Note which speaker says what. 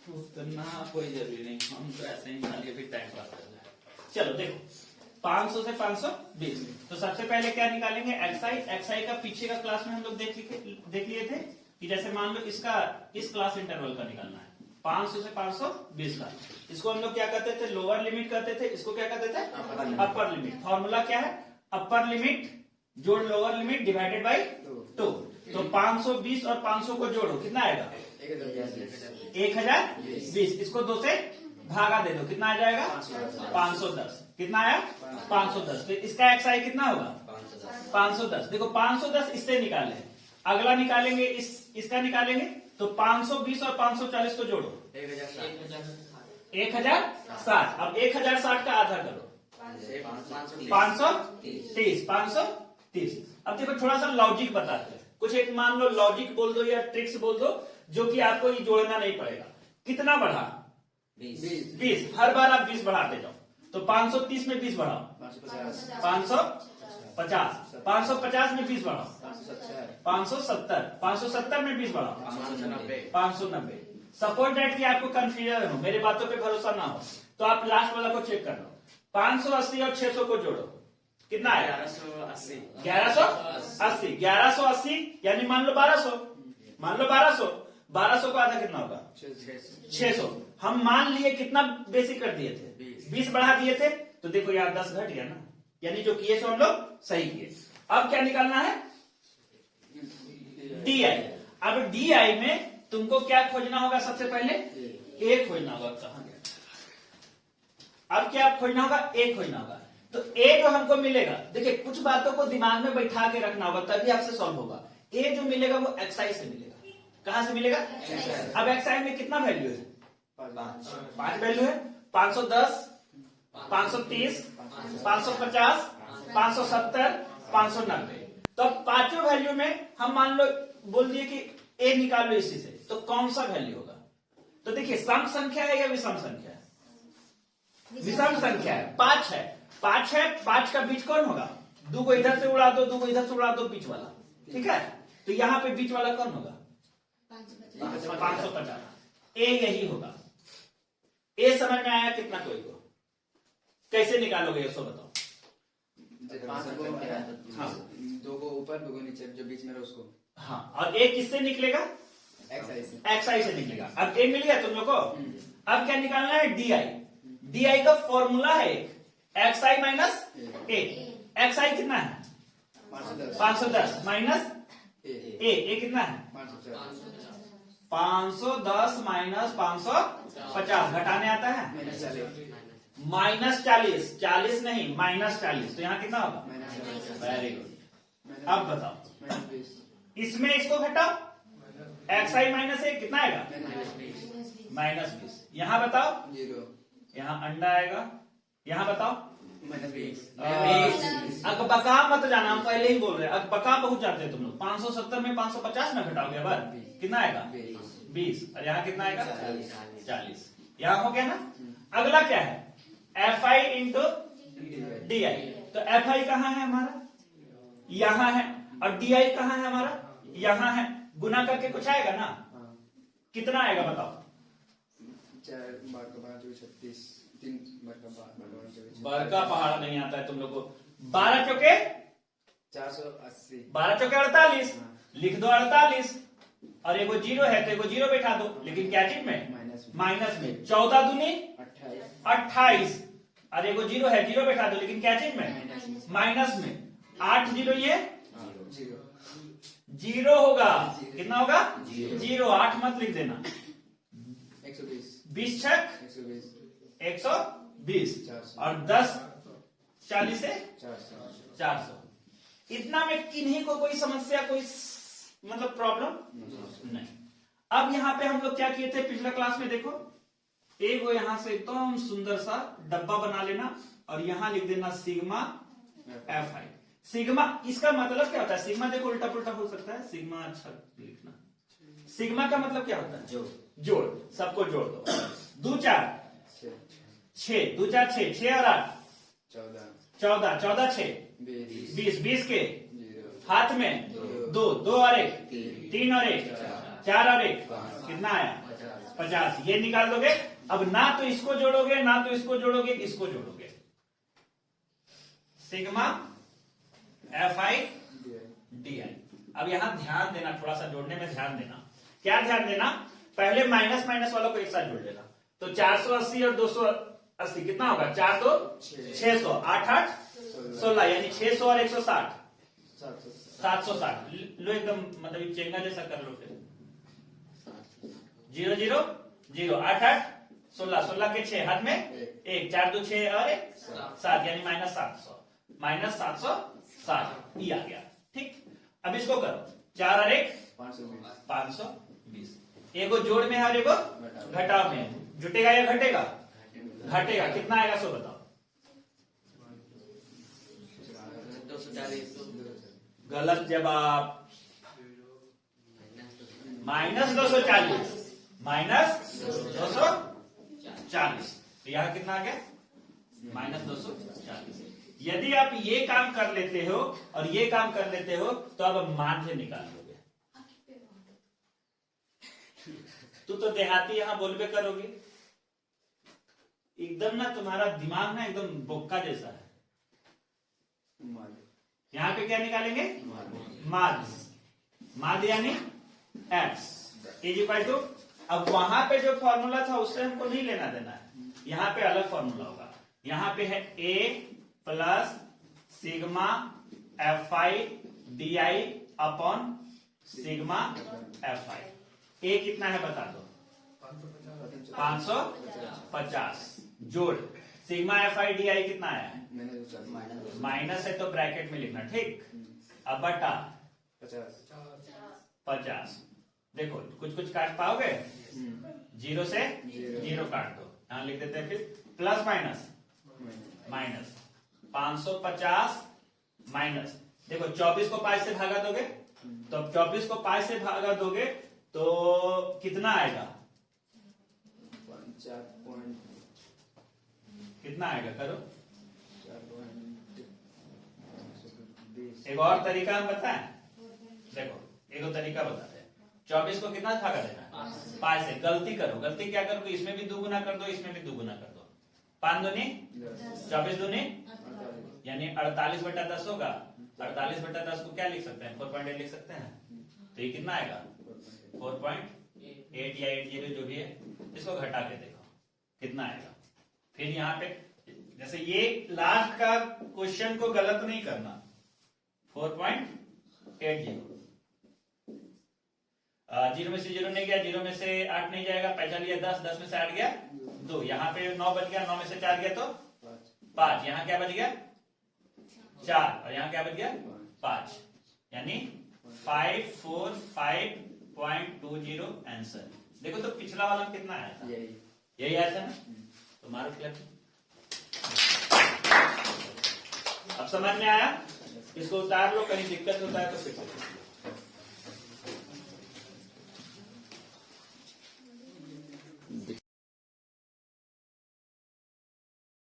Speaker 1: उतना कोई जरूरी नहीं, हम तो ऐसे ही खाली भी टाइम पास कर रहे हैं। चलो देखो 500 से 520, तो सबसे पहले क्या निकालेंगे एक्सआई का पीछे का क्लास में हम लोग देख लिए थे कि जैसे मान लो इसका इस क्लास इंटरवल का निकालना है 500 से 520 का। इसको हम लोग क्या कहते थे, लोअर लिमिट कहते थे, इसको क्या कहते थे अपर लिमिट। फॉर्मूला क्या है, अपर लिमिट जोड़ लोअर लिमिट डिवाइडेड बाई 2। तो 520 और 500 को जोड़ो कितना आएगा 1020। इसको 2 से भागा दे दो कितना आ जाएगा 510। कितना आया 510। तो इसका एक्सआई कितना होगा 510। देखो 510 इससे निकाले, अगला निकालेंगे इसका निकालेंगे तो 520 और 540 को जोड़ो 1060। अब 1060 का आधा करो 530। अब देखो थोड़ा सा लॉजिक बताते हैं, कुछ एक मान लो लॉजिक बोल दो या ट्रिक्स बोल दो जो कि आपको ये जोड़ना नहीं पड़ेगा। कितना बढ़ा 20। हर बार आप 20 बढ़ाते जाओ। तो 530 में 20 बढ़ाओ 550। 550 में 20 बढ़ाओ 570। 570 में 20 बढ़ाओ 590। सपोज दैट कि आपको कंफ्यूजन हो, मेरे बातों पे भरोसा ना हो तो आप लास्ट वाला को चेक कर लो। 580 और 600 को जोड़ो कितना आएगा 1180। 1180 यानी मान लो 1200। मान लो 1200 का आधा कितना होगा 600। हम मान लिए कितना बेसिक कर दिए थे 20 बढ़ा दिए थे, तो देखो यार 10 घट गया ना, यानी जो किए सो हम लोग सही किए। अब क्या निकालना है DI। अब DI में तुमको क्या खोजना होगा, सबसे पहले A खोजना होगा। कहां गया, अब क्या खोजना होगा A खोजना होगा। तो A जो हमको मिलेगा, देखिए कुछ बातों को दिमाग में बैठा के रखना होगा तभी आपसे सॉल्व होगा। A जो मिलेगा वो एक्सआई से मिलेगा। कहां से मिलेगा अब एक्सआई में कितना वैल्यू है 5 वैल्यू है। 510 530 550 570 590। तो अब पांचों वैल्यू में हम मान लो बोल दिए कि A निकाल लो इसी से, तो कौन सा वैल्यू होगा। तो देखिए सम संख्या है या विषम संख्या है, विषम संख्या है। 5 है 5 का बीच कौन होगा, 2 को इधर से उड़ा दो 2 को इधर से उड़ा दो बीच वाला, ठीक है। तो यहाँ पे बीच वाला कौन होगा 550। A यही होगा। A समझ में आया कितना, कोई को कैसे निकालोगे इसको बताओ। हाँ
Speaker 2: 2 को ऊपर 2 को नीचे, जो बीच में रहे उसको।
Speaker 1: हाँ, और A किससे निकलेगा एक्सआई से निकलेगा। अब A मिल गया तुम लोग को। अब क्या निकालना है DI का फॉर्मूला है एक्सआई माइनस A। एक्सआई कितना है 510 माइनस A कितना है 510 माइनस 550। घटाने आता है -40। 40 नहीं -40। तो यहाँ कितना होगा वेरी गुड। अब बताओ इसमें इसको घटाओ, एक्सआई माइनस A कितना आएगा -20। यहाँ बताओ
Speaker 2: 0।
Speaker 1: यहाँ अंडा आएगा, यहाँ बताओ
Speaker 2: -20।
Speaker 1: अकबका मत जाना, हम पहले ही बोल रहे हैं अकबका पहुंच जाते हैं तुम लोग। 570 में 550 में घटाओगे अब कितना आएगा 20। और यहाँ कितना आएगा 40। यहाँ हो गया ना। अगला क्या है FI इंटू DI। तो FI कहाँ है हमारा, यहाँ है, और DI कहाँ है हमारा, यहाँ है। गुना करके कुछ आएगा ना, कितना आएगा बताओ।
Speaker 2: 4 बार का 36 3 बार का 12
Speaker 1: बर का पहाड़ नहीं आता है तुम लोग को। 12 चौके
Speaker 2: 480।
Speaker 1: 12 चौके 48। लिख दो 48 और एगो 0 है तो एगो 0 बैठा दो, लेकिन क्या चीज में माइनस में। 14 दूनी 28 और एगो 0 है 0 बैठा दो, लेकिन क्या चीज में माइनस में। 8 0 ये 0 होगा, कितना होगा 0। 8 मत लिख देना।
Speaker 2: 120
Speaker 1: 20 छक 120 और 10 40 से 400। इतना में किन्हीं को कोई समस्या कोई मतलब प्रॉब्लम नहीं। अब यहाँ पे हम लोग क्या किए थे पिछला क्लास में, देखो एगो यहाँ से एकदम सुंदर सा डब्बा बना लेना और यहाँ लिख देना सिग्मा FI। सिग्मा इसका मतलब क्या होता है, सिग्मा देखो उल्टा पुल्टा हो सकता है, सिग्मा अच्छा लिखना। सिग्मा का मतलब क्या होता है जोड़, सबको जोड़ दो। 2 4 6 2 4 6 6 और 8 14 14 6 20 20 के हाथ में 2 2 और 1 3 और 1 4 और 1 कितना आया 50 ये निकाल दोगे। अब ना तो इसको जोड़ोगे ना तो इसको जोड़ोगे, इसको जोड़ोगे। Sigma FI DI। अब यहां ध्यान देना, थोड़ा सा जोड़ने में ध्यान देना। क्या ध्यान देना? पहले माइनस माइनस वालों को एक साथ जोड़ लेना। तो 480 और 280 कितना होगा? 4 2 600, 8 8 16, यानी 600 और 160 760। लो एकदम मतलब चेंगा जैसा कर लो। फिर 0 0 0, 8 8 16, 16 के 6 हाथ में 1, 4 2 6 और 1 7, यानी -760 ये आ गया। ठीक, अब इसको करो। 4 और 1 520। एगो जोड़ में है और एगो घटाव में है। जुटेगा या घटेगा? घटेगा। कितना आएगा सो बताओ। गलत जवाब। -240 -240। तो यहां कितना आ गया? -240। यदि आप ये काम कर लेते हो और ये काम कर लेते हो तो अब माध्य निकाल लोगे। तू तो देहाती यहां बोलबे करोगे। एकदम ना तुम्हारा दिमाग ना एकदम बोक्का जैसा है। यहां पे क्या निकालेंगे? माध्य यानी x इज इक्वल टू, अब वहां पे जो फॉर्मूला था उससे हमको नहीं लेना देना है। यहां पे अलग फॉर्मूला होगा। यहां पे है a plus sigma FI DI upon sigma FI। a कितना है बता दो? 550 जोड़ सिग्मा FI DI कितना आया है? माइनस है तो ब्रैकेट में लिखना। ठीक, अब बटा 50। देखो कुछ कुछ काट पाओगे? 0 से 0 काट दो। यहां लिख देते हैं। फिर प्लस माइनस 550 माइनस, देखो 24 को 5 से भागा दोगे तो अब 24 को 5 से भागा दोगे तो कितना आएगा? कितना आएगा करो। एक और तरीका हम बताएं। देखो एक और तरीका बताते हैं। 24 को कितना भागा देना? 5 से। गलती करो, गलती क्या करोगे? इसमें भी 2 गुना कर दो, इसमें भी 2 गुना कर दो। 5 दूनी 24 दूनी यानी 48 बटा 10 होगा। 48 बटा 10 को क्या लिख सकते हैं? 4.8 लिख सकते हैं। तो ये कितना आएगा? 4.8 या 80 जो भी है। इसको घटा के देखो कितना आएगा। फिर यहाँ पे जैसे ये लास्ट का क्वेश्चन को गलत नहीं करना। 4.80 0 में से 0 नहीं गया, 0 में से 8 नहीं जाएगा, पहचा लिया 10, 10 में से 8 गया 2, यहाँ पे 9 बच गया, 9 में से 4 गया तो 5, यहाँ क्या बच गया 4 और यहाँ क्या बच गया 5, यानी 545.20 आंसर। देखो तो पिछला वाला कितना आया था? यही आया था ना। तो मारो क्लिक। अब समझ में आया? इसको उतार लो, कहीं दिक्कत होता है तो फिर से